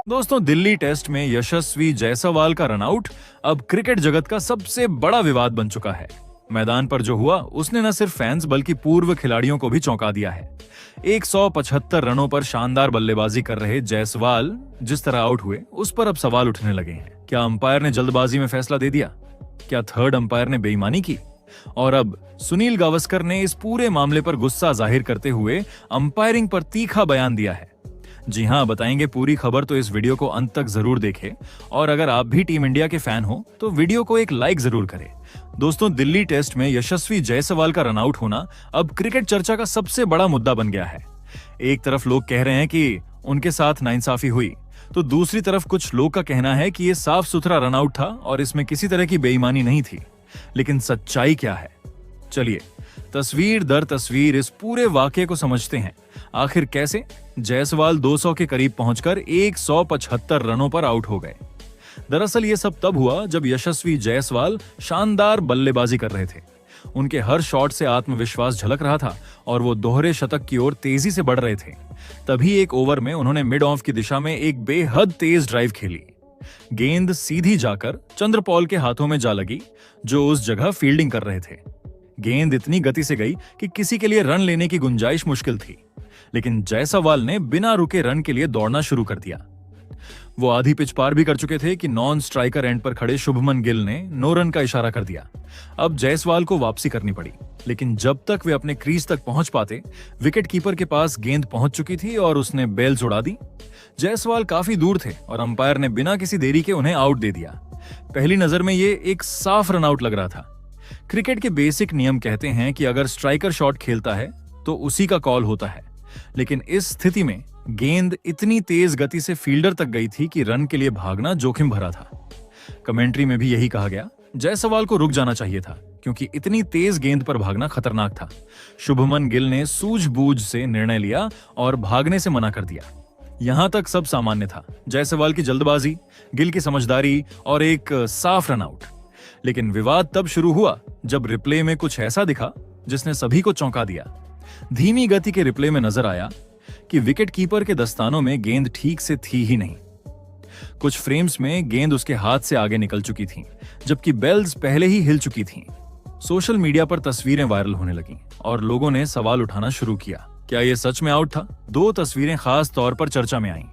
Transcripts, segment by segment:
दोस्तों, दिल्ली टेस्ट में यशस्वी जायसवाल का रनआउट अब क्रिकेट जगत का सबसे बड़ा विवाद बन चुका है। मैदान पर जो हुआ उसने न सिर्फ फैंस बल्कि पूर्व खिलाड़ियों को भी चौंका दिया है। 175 रनों पर शानदार बल्लेबाजी कर रहे जायसवाल जिस तरह आउट हुए, उस पर अब सवाल उठने लगे हैं। क्या अंपायर ने जल्दबाजी में फैसला दे दिया? क्या थर्ड अंपायर ने बेईमानी की? और अब सुनील गावस्कर ने इस पूरे मामले पर गुस्सा जाहिर करते हुए अंपायरिंग पर तीखा बयान दिया है। जी हां, बताएंगे पूरी खबर, तो इस वीडियो को अंत तक जरूर देखें। और अगर आप भी टीम इंडिया के फैन हो तो वीडियो को एक लाइक जरूर करें। दोस्तों, दिल्ली टेस्ट में यशस्वी जायसवाल का रनआउट होना अब क्रिकेट चर्चा का सबसे बड़ा मुद्दा बन गया है। एक तरफ लोग कह रहे हैं कि उनके साथ नाइंसाफी हुई, तो दूसरी तरफ कुछ लोग का कहना है कि यह साफ सुथरा रनआउट था और इसमें किसी तरह की बेईमानी नहीं थी। लेकिन सच्चाई क्या है? चलिए तस्वीर दर तस्वीर इस पूरे वाकये को समझते हैं। आखिर कैसे जायसवाल 200 के करीब पहुंचकर 175 रनों पर आउट हो गए। दरअसल ये सब तब हुआ जब यशस्वी जायसवाल शानदार बल्लेबाजी कर रहे थे। उनके हर शॉट से आत्मविश्वास झलक रहा था और वो दोहरे शतक की ओर तेजी से बढ़ रहे थे। तभी एक ओवर में उन्होंने मिड ऑफ की दिशा में एक बेहद तेज ड्राइव खेली। गेंद सीधी जाकर चंद्रपॉल के हाथों में जा लगी, जो उस जगह फील्डिंग कर रहे थे। गेंद इतनी गति से गई कि किसी के लिए रन लेने की गुंजाइश मुश्किल थी, लेकिन जायसवाल ने बिना रुके रन के लिए दौड़ना शुरू कर दिया। वो आधी पिच पार भी कर चुके थे कि नॉन स्ट्राइकर एंड पर खड़े शुभमन गिल ने नो रन का इशारा कर दिया। अब जायसवाल को वापसी करनी पड़ी, लेकिन जब तक वे अपने क्रीज तक पहुंच पाते, विकेट कीपर के पास गेंद पहुंच चुकी थी और उसने बेल्स उड़ा दी। जायसवाल काफी दूर थे और अंपायर ने बिना किसी देरी के उन्हें आउट दे दिया। पहली नजर में ये एक साफ रनआउट लग रहा था। क्रिकेट के बेसिक नियम कहते हैं कि अगर स्ट्राइकर शॉट खेलता है तो उसी का कॉल होता है, लेकिन इस स्थिति में गेंद इतनी तेज गति से फील्डर तक गई थी कि रन के लिए भागना जोखिम भरा था। कमेंट्री में भी यही कहा गया। जायसवाल को रुक जाना चाहिए था क्योंकि इतनी तेज गेंद पर भागना खतरनाक था। शुभमन गिल ने सूझबूझ से निर्णय लिया और भागने से मना कर दिया। यहां तक सब सामान्य था। जायसवाल की जल्दबाजी, गिल की समझदारी और एक साफ रनआउट। लेकिन विवाद तब शुरू हुआ जब रिप्ले में कुछ ऐसा दिखा जिसने सभी को चौंका दिया। धीमी गति के रिप्ले में नजर आया कि विकेट कीपर के दस्तानों में गेंद ठीक से थी ही नहीं। कुछ फ्रेम्स में गेंद उसके हाथ से आगे निकल चुकी थी, जबकि बेल्स पहले ही हिल चुकी थीं। सोशल मीडिया पर तस्वीरें वायरल होने लगीं और लोगों ने सवाल उठाना शुरू किया। क्या यह सच में आउट था? दो तस्वीरें खास तौर पर चर्चा में आईं।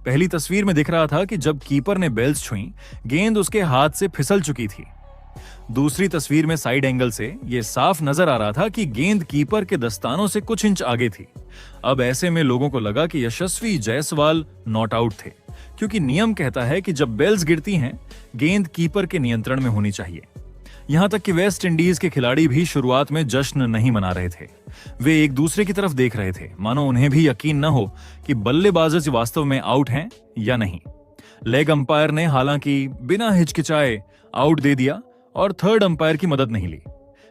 पहली तस्वीर में दिख रहा था कि जब कीपर ने बेल्स छुई, गेंद उसके हाथ से फिसल चुकी थी। दूसरी तस्वीर में साइड एंगल से यह साफ नजर आ रहा था कि गेंद कीपर के दस्तानों से कुछ इंच आगे थी। अब ऐसे में लोगों को लगा कि यशस्वी जायसवाल नॉट आउट थे, क्योंकि नियम कहता है कि जब बेल्स गिरती हैं, गेंद कीपर के नियंत्रण में होनी चाहिए। यहां तक कि वेस्ट इंडीज के खिलाड़ी भी शुरुआत में जश्न नहीं मना रहे थे। वे एक दूसरे की तरफ देख रहे थे, मानो उन्हें भी यकीन न हो कि बल्लेबाज वास्तव में आउट हैं या नहीं। लेग अंपायर ने हालांकि बिना हिचकिचाए आउट दे दिया और थर्ड अंपायर की मदद नहीं ली।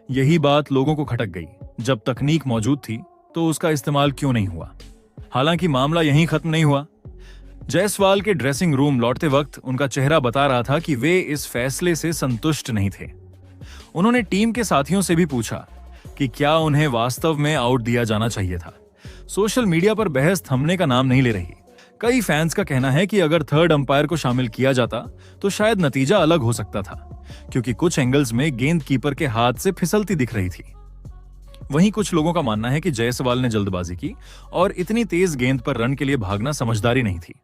यही बात लोगों को खटक गई। जब तकनीक मौजूद थी तो उसका इस्तेमाल क्यों नहीं हुआ? हालांकि मामला यहीं खत्म नहीं हुआ। जायसवाल के ड्रेसिंग रूम लौटते वक्त उनका चेहरा बता रहा था कि वे इस फैसले से संतुष्ट नहीं थे। उन्होंने टीम के साथियों से भी पूछा कि क्या उन्हें वास्तव में आउट दिया जाना चाहिए था। सोशल मीडिया पर बहस थमने का नाम नहीं ले रही। कई फैंस का कहना है कि अगर थर्ड अंपायर को शामिल किया जाता तो शायद नतीजा अलग हो सकता था, क्योंकि कुछ एंगल्स में गेंद कीपर के हाथ से फिसलती दिख रही थी। वहीं कुछ लोगों का मानना है कि जायसवाल ने जल्दबाजी की और इतनी तेज गेंद पर रन के लिए भागना समझदारी नहीं थी।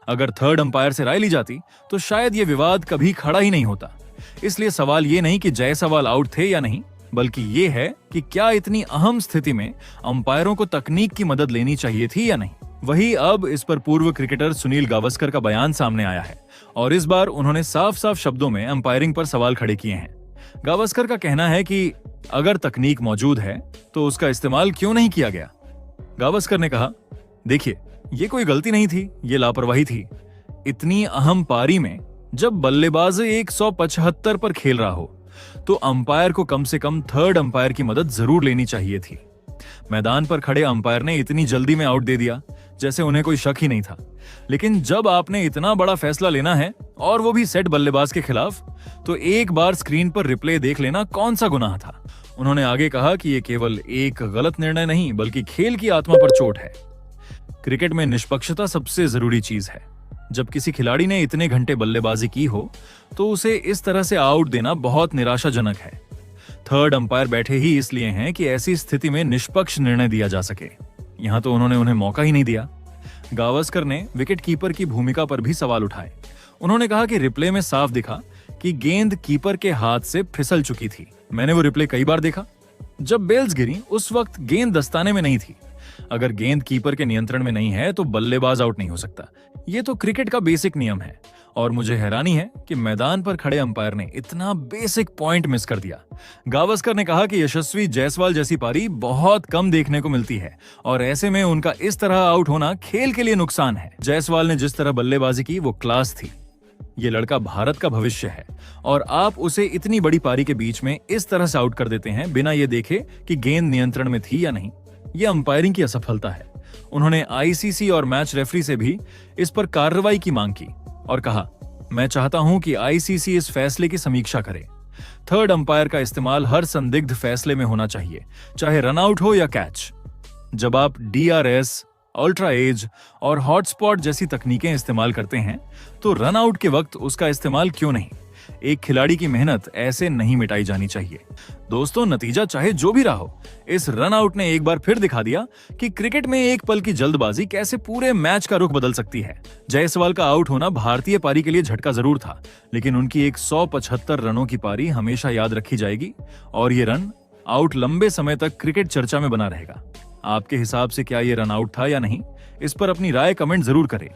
अगर थर्ड अंपायर से राय ली जाती तो शायद यह विवाद कभी खड़ा ही नहीं होता। इसलिए सवाल ये नहीं कि जायसवाल आउट थे या नहीं, बल्कि ये है कि क्या इतनी अहम स्थिति में अंपायरों को तकनीक की मदद लेनी चाहिए थी या नहीं। वही अब इस पर पूर्व क्रिकेटर सुनील गावस्कर का बयान सामने आया है और इस बार उन्होंने साफ साफ शब्दों में अंपायरिंग पर सवाल खड़े किए हैं। गावस्कर का कहना है कि अगर तकनीक मौजूद है तो उसका इस्तेमाल क्यों नहीं किया गया। गावस्कर ने कहा, देखिए, ये कोई गलती नहीं थी, ये लापरवाही थी। इतनी अहम पारी में जब बल्लेबाज 175 पर खेल रहा हो तो अंपायर को कम से कम थर्ड अंपायर की मदद जरूर लेनी चाहिए थी। मैदान पर खड़े अंपायर ने इतनी जल्दी में आउट दे दिया जैसे उन्हें कोई शक ही नहीं था। लेकिन जब आपने इतना बड़ा फैसला लेना है और वो भी सेट बल्लेबाज के खिलाफ, तो एक बार स्क्रीन पर रिप्ले देख लेना कौन सा गुनाह था। उन्होंने आगे कहा कि ये केवल एक गलत निर्णय नहीं बल्कि खेल की आत्मा पर चोट है। क्रिकेट में निष्पक्षता सबसे जरूरी चीज है। जब किसी खिलाड़ी ने इतने घंटे बल्लेबाजी की हो तो उसे इस तरह से आउट देना बहुत निराशाजनक है। थर्ड अंपायर बैठे ही इसलिए हैं कि ऐसी स्थिति में निष्पक्ष निर्णय दिया जा सके। यहाँ तो उन्होंने उन्हें मौका ही नहीं दिया। गावस्कर ने विकेट कीपर की भूमिका पर भी सवाल उठाए। उन्होंने कहा कि रिप्ले में साफ दिखा कि गेंद कीपर के हाथ से फिसल चुकी थी। मैंने वो रिप्ले कई बार देखा। जब बेल्स गिरी उस वक्त गेंद दस्ताने में नहीं थी। अगर गेंद कीपर के नियंत्रण में नहीं है तो बल्लेबाज आउट नहीं हो सकता। ये तो क्रिकेट का बेसिक नियम है और मुझे हैरानी है कि मैदान पर खड़े अंपायर ने इतना बेसिक पॉइंट मिस कर दिया। गावस्कर ने कहा कि यशस्वी जायसवाल जैसी पारी बहुत कम देखने को मिलती है और ऐसे में उनका इस तरह आउट होना खेल के लिए नुकसान है। जायसवाल ने जिस तरह बल्लेबाजी की वो क्लास थी। ये लड़का भारत का भविष्य है और आप उसे इतनी बड़ी पारी के बीच में इस तरह से आउट कर देते हैं बिना ये देखे कि गेंद नियंत्रण में थी या नहीं। यह अंपायरिंग की असफलता है। उन्होंने आईसीसी और मैच रेफरी से भी इस पर कार्रवाई की मांग की और कहा, मैं चाहता हूं कि आईसीसी इस फैसले की समीक्षा करे। थर्ड अंपायर का इस्तेमाल हर संदिग्ध फैसले में होना चाहिए, चाहे रनआउट हो या कैच। जब आप डीआरएस, अल्ट्रा एज और हॉटस्पॉट जैसी तकनीकें इस्तेमाल करते हैं तो रनआउट के वक्त उसका इस्तेमाल क्यों नहीं? एक खिलाड़ी की मेहनत ऐसे नहीं मिटाई जानी चाहिए। दोस्तों, नतीजा चाहे जो भी रहा हो, इस रन आउट ने एक बार फिर दिखा दिया कि क्रिकेट में एक पल की जल्दबाजी कैसे पूरे मैच का रुख बदल सकती है। जायसवाल का आउट होना भारतीय पारी के लिए झटका जरूर था, लेकिन उनकी एक 175 रनों की पारी हमेशा याद रखी जाएगी और ये रन आउट लंबे समय तक क्रिकेट चर्चा में बना रहेगा। आपके हिसाब से क्या ये रन आउट था या नहीं? इस पर अपनी राय कमेंट जरूर करें।